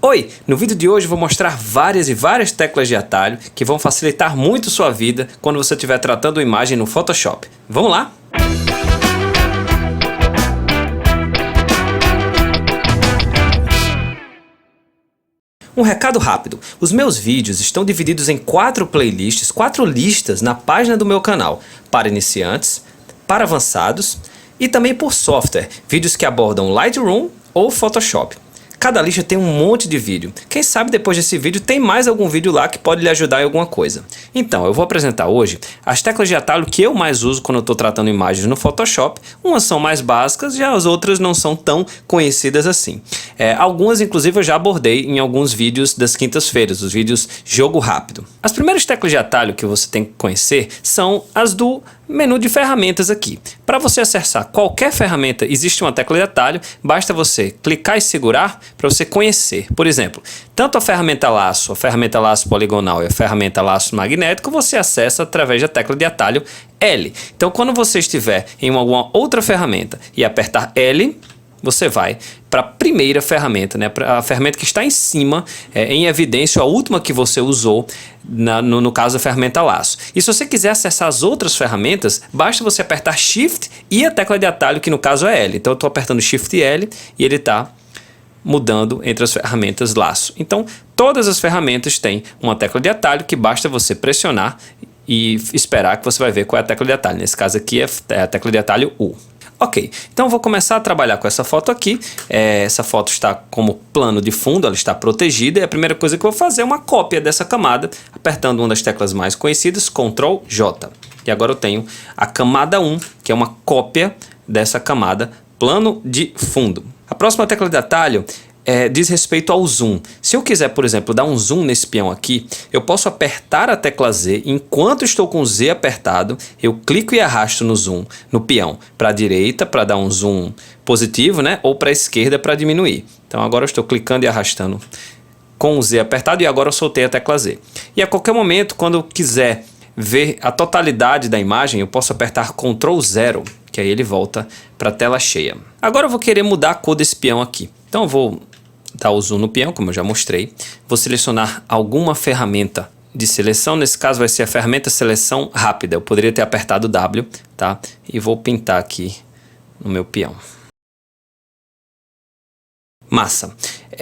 Oi! No vídeo de hoje eu vou mostrar várias teclas de atalho que vão facilitar muito sua vida quando você estiver tratando uma imagem no Photoshop. Vamos lá? Um recado rápido, os meus vídeos estão divididos em 4 playlists, 4 listas na página do meu canal, para iniciantes, para avançados e também por software, vídeos que abordam Lightroom ou Photoshop. Cada lista tem um monte de vídeo. Quem sabe depois desse vídeo tem mais algum vídeo lá que pode lhe ajudar em alguma coisa. Então, eu vou apresentar hoje as teclas de atalho que eu mais uso quando eu estou tratando imagens no Photoshop. Umas são mais básicas, já as outras não são tão conhecidas assim. Algumas, inclusive, eu já abordei em alguns vídeos das quintas-feiras, os vídeos Jogo Rápido. As primeiras teclas de atalho que você tem que conhecer são as do menu de ferramentas aqui. Para você acessar qualquer ferramenta, existe uma tecla de atalho, basta você clicar e segurar para você conhecer. Por exemplo, tanto a ferramenta laço poligonal e a ferramenta laço magnético, você acessa através da tecla de atalho L. Então, quando você estiver em alguma outra ferramenta e apertar L, você vai para a primeira ferramenta, né? A ferramenta que está em cima, em evidência, a última que você usou, no caso a ferramenta laço. E se você quiser acessar as outras ferramentas, basta você apertar Shift e a tecla de atalho, que no caso é L. Então eu estou apertando Shift e L e ele está mudando entre as ferramentas laço. Então todas as ferramentas têm uma tecla de atalho que basta você pressionar e esperar que você vai ver qual é a tecla de atalho. Nesse caso aqui é a tecla de atalho U. Ok, então eu vou começar a trabalhar com essa foto aqui. Essa foto está como plano de fundo, ela está protegida. E a primeira coisa que eu vou fazer é uma cópia dessa camada, apertando uma das teclas mais conhecidas, Ctrl J. E agora eu tenho a camada 1, que é uma cópia dessa camada plano de fundo. A próxima tecla de atalho diz respeito ao zoom. Se eu quiser, por exemplo, dar um zoom nesse peão aqui, eu posso apertar a tecla Z. Enquanto estou com o Z apertado, eu clico e arrasto no zoom, no peão, para a direita para dar um zoom positivo, né? Ou para a esquerda para diminuir. Então agora eu estou clicando e arrastando com o Z apertado e agora eu soltei a tecla Z. E a qualquer momento, quando eu quiser ver a totalidade da imagem, eu posso apertar Ctrl 0, que aí ele volta para a tela cheia. Agora eu vou querer mudar a cor desse peão aqui. Então eu vou dar o zoom no peão, como eu já mostrei. Vou selecionar alguma ferramenta de seleção. Nesse caso vai ser a ferramenta seleção rápida. Eu poderia ter apertado W, tá? E vou pintar aqui no meu peão. Massa.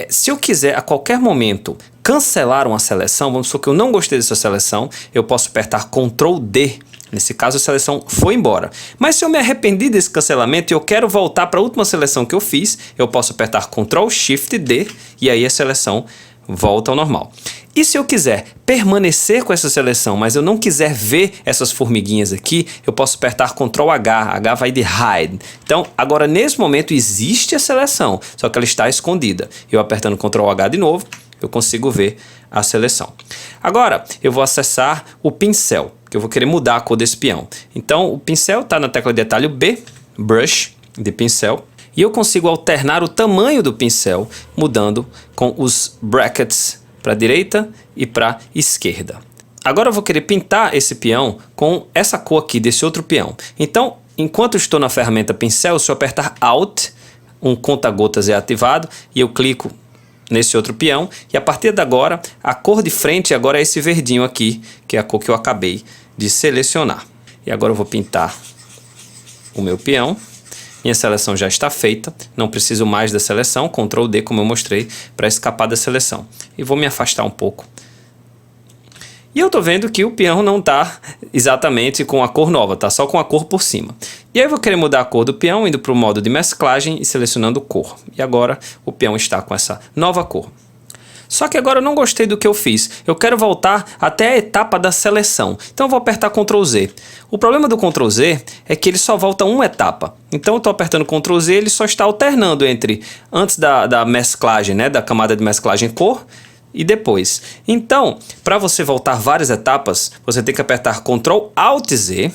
Se eu quiser a qualquer momento cancelar uma seleção, vamos supor que eu não gostei dessa seleção, eu posso apertar Ctrl D. Nesse caso a seleção foi embora. Mas se eu me arrependi desse cancelamento e eu quero voltar para a última seleção que eu fiz, eu posso apertar Ctrl Shift D e aí a seleção volta ao normal. E se eu quiser permanecer com essa seleção, mas eu não quiser ver essas formiguinhas aqui, eu posso apertar Ctrl H, H vai de Hide. Então agora nesse momento existe a seleção, só que ela está escondida. Eu apertando Ctrl H de novo, eu consigo ver a seleção. Agora eu vou acessar o pincel, que eu vou querer mudar a cor desse peão. Então o pincel está na tecla de atalho B, Brush, de pincel, e eu consigo alternar o tamanho do pincel mudando com os brackets para a direita e para a esquerda. Agora eu vou querer pintar esse peão com essa cor aqui desse outro peão. Então, enquanto eu estou na ferramenta pincel, se eu apertar Alt, um conta-gotas é ativado e eu clico nesse outro peão, e a partir de agora, a cor de frente agora é esse verdinho aqui, que é a cor que eu acabei de selecionar. E agora eu vou pintar o meu peão. Minha seleção já está feita, não preciso mais da seleção, Ctrl D como eu mostrei, para escapar da seleção. E vou me afastar um pouco. E eu estou vendo que o peão não está exatamente com a cor nova, está só com a cor por cima. E aí eu vou querer mudar a cor do peão, indo para o modo de mesclagem e selecionando cor. E agora o peão está com essa nova cor. Só que agora eu não gostei do que eu fiz. Eu quero voltar até a etapa da seleção. Então eu vou apertar Ctrl Z. O problema do Ctrl Z é que ele só volta uma etapa. Então eu estou apertando Ctrl Z, ele só está alternando entre antes da mesclagem, né, da camada de mesclagem cor, e depois. Então, para você voltar várias etapas, você tem que apertar Ctrl Alt Z.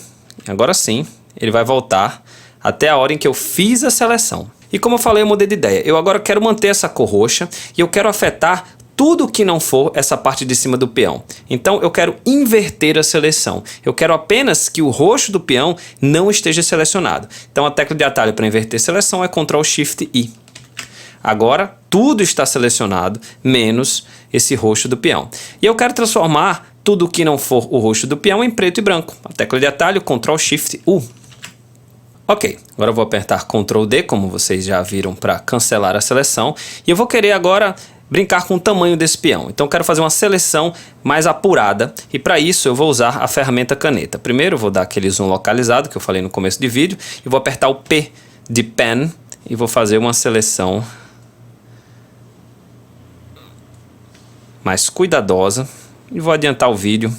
Agora sim, ele vai voltar até a hora em que eu fiz a seleção. E como eu falei, eu mudei de ideia. Eu agora quero manter essa cor roxa e eu quero afetar tudo que não for essa parte de cima do peão. Então eu quero inverter a seleção. Eu quero apenas que o roxo do peão não esteja selecionado. Então a tecla de atalho para inverter a seleção é Ctrl Shift I. Agora tudo está selecionado, menos esse rosto do peão. E eu quero transformar tudo que não for o rosto do peão em preto e branco. A tecla de atalho, Ctrl Shift U. Ok, agora eu vou apertar Ctrl D, como vocês já viram, para cancelar a seleção. E eu vou querer agora brincar com o tamanho desse peão. Então eu quero fazer uma seleção mais apurada. E para isso eu vou usar a ferramenta caneta. Primeiro eu vou dar aquele zoom localizado que eu falei no começo do vídeo. E vou apertar o P de Pen e vou fazer uma seleção mais cuidadosa. E vou adiantar o vídeo.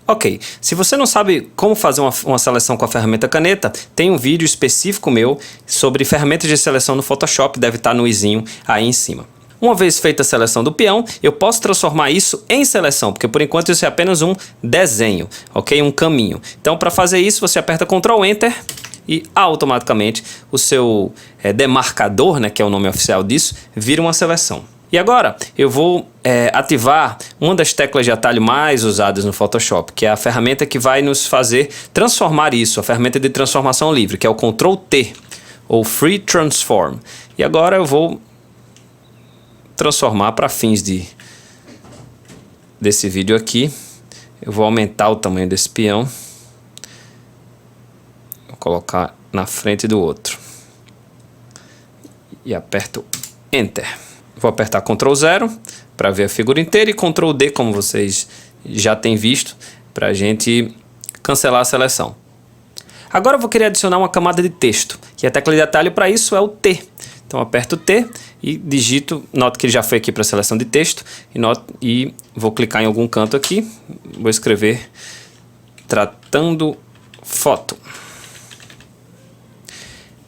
Ok, se você não sabe como fazer uma seleção com a ferramenta caneta, tem um vídeo específico meu sobre ferramentas de seleção no Photoshop, deve estar no izinho aí em cima. Uma vez feita a seleção do peão, eu posso transformar isso em seleção, porque por enquanto isso é apenas um desenho, ok? Um caminho. Então para fazer isso você aperta Ctrl Enter e automaticamente o seu demarcador, né, que é o nome oficial disso, vira uma seleção. E agora eu vou ativar uma das teclas de atalho mais usadas no Photoshop, que é a ferramenta que vai nos fazer transformar isso, a ferramenta de transformação livre, que é o Ctrl T, ou Free Transform. E agora eu vou transformar para fins desse vídeo aqui. Eu vou aumentar o tamanho desse peão. Vou colocar na frente do outro. E aperto Enter. Vou apertar Ctrl 0 para ver a figura inteira e Ctrl D, como vocês já têm visto, para a gente cancelar a seleção. Agora eu vou querer adicionar uma camada de texto, e a tecla de atalho para isso é o T. Então aperto T e digito, note que ele já foi aqui para a seleção de texto, e vou clicar em algum canto aqui, vou escrever tratando foto.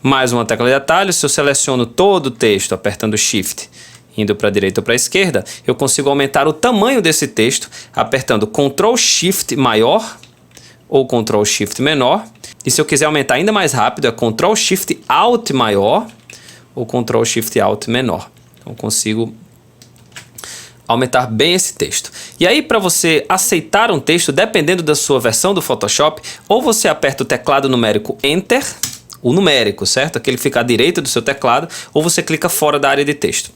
Mais uma tecla de atalho, se eu seleciono todo o texto apertando Shift, indo para a direita ou para a esquerda, eu consigo aumentar o tamanho desse texto apertando Ctrl Shift maior ou Ctrl Shift menor. E se eu quiser aumentar ainda mais rápido é Ctrl Shift Alt maior ou Ctrl Shift Alt menor. Então eu consigo aumentar bem esse texto. E aí para você aceitar um texto, dependendo da sua versão do Photoshop, ou você aperta o teclado numérico Enter, o numérico, certo? Aquele que fica à direita do seu teclado, ou você clica fora da área de texto.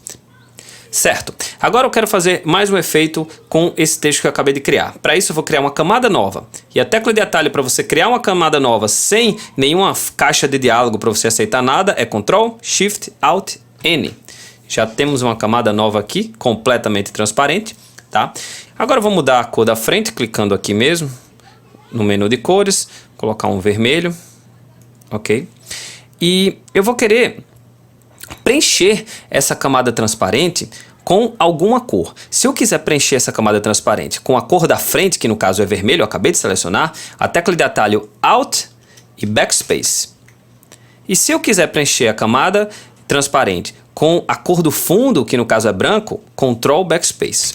Certo, agora eu quero fazer mais um efeito com esse texto que eu acabei de criar. Para isso eu vou criar uma camada nova. E a tecla de atalho para você criar uma camada nova sem nenhuma caixa de diálogo para você aceitar nada é Ctrl, Shift, Alt, N. Já temos uma camada nova aqui, completamente transparente, tá? Agora eu vou mudar a cor da frente, clicando aqui mesmo, no menu de cores, colocar um vermelho, ok? E eu vou querer preencher essa camada transparente com alguma cor. Se eu quiser preencher essa camada transparente com a cor da frente, que no caso é vermelho, eu acabei de selecionar, a tecla de atalho Alt e Backspace. E se eu quiser preencher a camada transparente com a cor do fundo, que no caso é branco, Ctrl Backspace.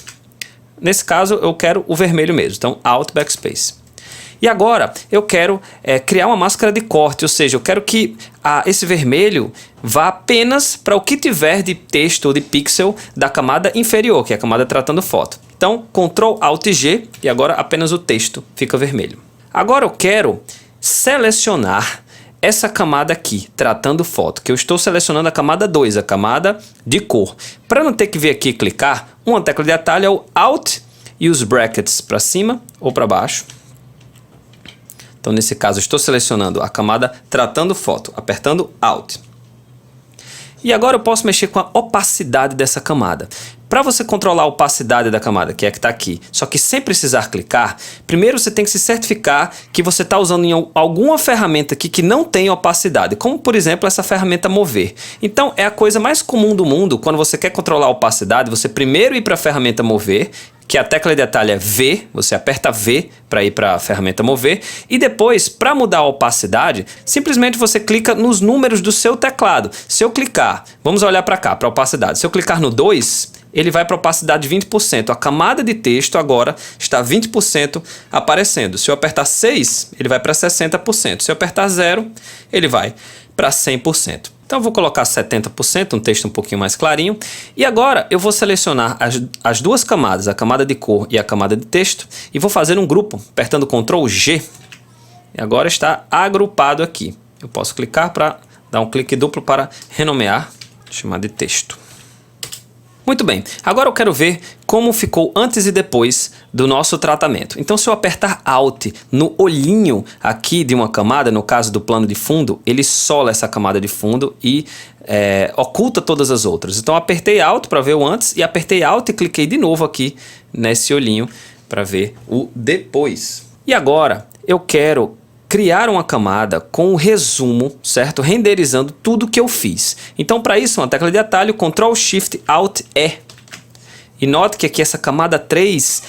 Nesse caso eu quero o vermelho mesmo, então Alt Backspace. E agora eu quero criar uma máscara de corte, ou seja, eu quero que esse vermelho vá apenas para o que tiver de texto ou de pixel da camada inferior, que é a camada tratando foto. Então, Ctrl Alt G e agora apenas o texto fica vermelho. Agora eu quero selecionar essa camada aqui, tratando foto, que eu estou selecionando a camada 2, a camada de cor. Para não ter que vir aqui e clicar, uma tecla de atalho é o Alt e os brackets para cima ou para baixo. Então, nesse caso, estou selecionando a camada tratando foto, apertando Alt. E agora eu posso mexer com a opacidade dessa camada. Para você controlar a opacidade da camada, que é a que está aqui, só que sem precisar clicar, primeiro você tem que se certificar que você está usando em alguma ferramenta aqui que não tem opacidade, como por exemplo essa ferramenta Mover. Então é a coisa mais comum do mundo, quando você quer controlar a opacidade, você primeiro ir para a ferramenta Mover, que a tecla de atalho é V, você aperta V para ir para a ferramenta Mover, e depois, para mudar a opacidade, simplesmente você clica nos números do seu teclado. Se eu clicar, vamos olhar para cá, para a opacidade, se eu clicar no 2, ele vai para a opacidade de 20%. A camada de texto agora está 20% aparecendo. Se eu apertar 6, ele vai para 60%. Se eu apertar 0, ele vai para 100%. Então eu vou colocar 70%, um texto um pouquinho mais clarinho. E agora eu vou selecionar as duas camadas, a camada de cor e a camada de texto, e vou fazer um grupo, apertando Ctrl G. E agora está agrupado aqui. Eu posso clicar para dar um clique duplo para renomear, chamar de texto. Muito bem, agora eu quero ver como ficou antes e depois do nosso tratamento. Então se eu apertar Alt no olhinho aqui de uma camada, no caso do plano de fundo, ele sola essa camada de fundo e oculta todas as outras. Então eu apertei Alt para ver o antes e apertei Alt e cliquei de novo aqui nesse olhinho para ver o depois. E agora eu quero criar uma camada com o resumo, certo? Renderizando tudo que eu fiz. Então, para isso, uma tecla de atalho, Ctrl Shift Alt E. E note que aqui essa camada 3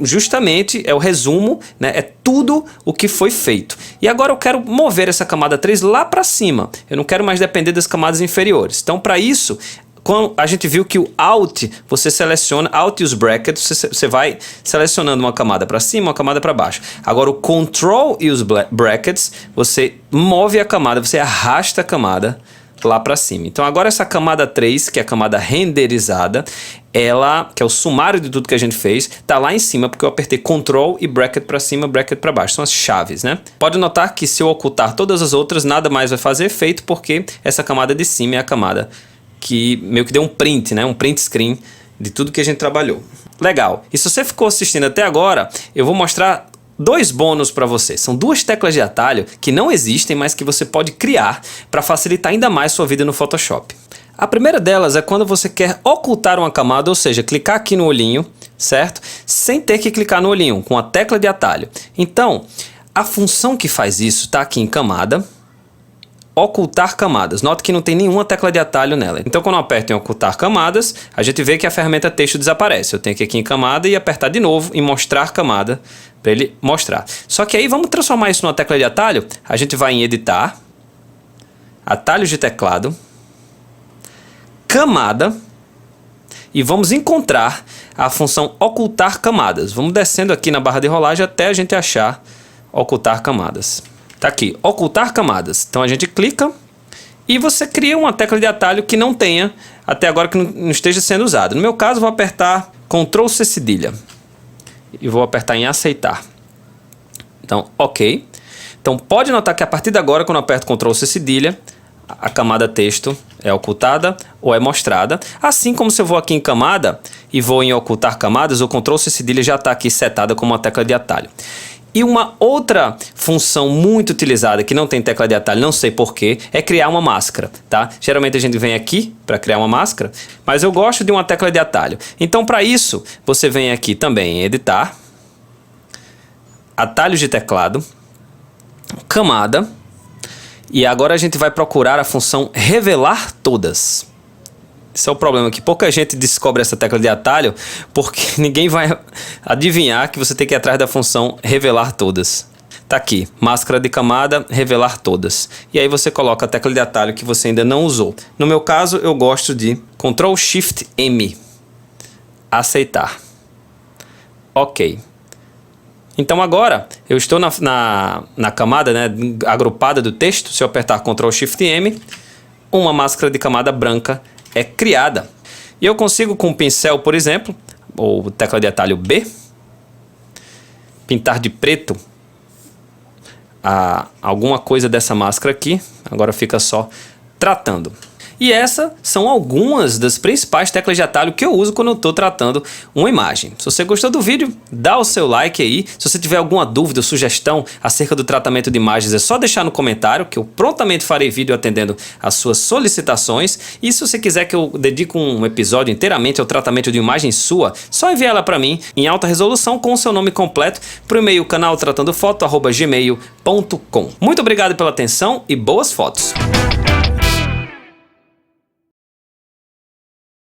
justamente é o resumo, né? É tudo o que foi feito. E agora eu quero mover essa camada 3 lá para cima. Eu não quero mais depender das camadas inferiores. Então, para isso, quando a gente viu que o Alt, você seleciona, Alt e os brackets, você vai selecionando uma camada para cima, uma camada para baixo. Agora o Ctrl e os brackets, você move a camada, você arrasta a camada lá para cima. Então agora essa camada 3, que é a camada renderizada, ela, que é o sumário de tudo que a gente fez, tá lá em cima porque eu apertei Ctrl e bracket para cima, bracket para baixo. São as chaves, né? Pode notar que se eu ocultar todas as outras, nada mais vai fazer efeito porque essa camada de cima é a camada que meio que deu um print, né? Um print screen de tudo que a gente trabalhou. Legal. E se você ficou assistindo até agora, eu vou mostrar dois bônus para você. São duas teclas de atalho que não existem, mas que você pode criar para facilitar ainda mais sua vida no Photoshop. A primeira delas é quando você quer ocultar uma camada, ou seja, clicar aqui no olhinho, certo? Sem ter que clicar no olhinho, com a tecla de atalho. Então, a função que faz isso está aqui em camada, ocultar camadas. Note que não tem nenhuma tecla de atalho nela. Então quando eu aperto em ocultar camadas, a gente vê que a ferramenta texto desaparece. Eu tenho que ir aqui em camada e apertar de novo em mostrar camada para ele mostrar. Só que aí vamos transformar isso numa tecla de atalho. A gente vai em editar, atalhos de teclado, camada e vamos encontrar a função ocultar camadas. Vamos descendo aqui na barra de rolagem até a gente achar ocultar camadas. Tá aqui, ocultar camadas. Então a gente clica e você cria uma tecla de atalho que não tenha, até agora que não esteja sendo usada. No meu caso, vou apertar Ctrl C cedilha e vou apertar em aceitar. Então, ok. Então pode notar que a partir de agora, quando eu aperto Ctrl C cedilha, a camada texto é ocultada ou é mostrada. Assim como se eu vou aqui em camada e vou em ocultar camadas, o Ctrl C cedilha já está aqui setada como uma tecla de atalho. E uma outra função muito utilizada que não tem tecla de atalho, não sei porquê, é criar uma máscara, tá? Geralmente a gente vem aqui para criar uma máscara, mas eu gosto de uma tecla de atalho. Então para isso, você vem aqui também em editar, atalhos de teclado, camada, e agora a gente vai procurar a função revelar todas. Esse é o problema, que pouca gente descobre essa tecla de atalho porque ninguém vai adivinhar que você tem que ir atrás da função revelar todas. Tá aqui, máscara de camada, revelar todas. E aí você coloca a tecla de atalho que você ainda não usou. No meu caso, eu gosto de Ctrl Shift M. Aceitar. Ok. Então agora, eu estou na camada, né, agrupada do texto. Se eu apertar Ctrl Shift M, uma máscara de camada branca é criada. E eu consigo com o pincel, por exemplo, ou tecla de atalho B, pintar de preto alguma coisa dessa máscara aqui. Agora fica só tratando. E essas são algumas das principais teclas de atalho que eu uso quando eu estou tratando uma imagem. Se você gostou do vídeo, dá o seu like aí. Se você tiver alguma dúvida ou sugestão acerca do tratamento de imagens, é só deixar no comentário que eu prontamente farei vídeo atendendo às suas solicitações. E se você quiser que eu dedique um episódio inteiramente ao tratamento de imagem sua, só envie ela para mim em alta resolução com o seu nome completo para o e-mail canaltratandofoto@gmail.com. Muito obrigado pela atenção e boas fotos!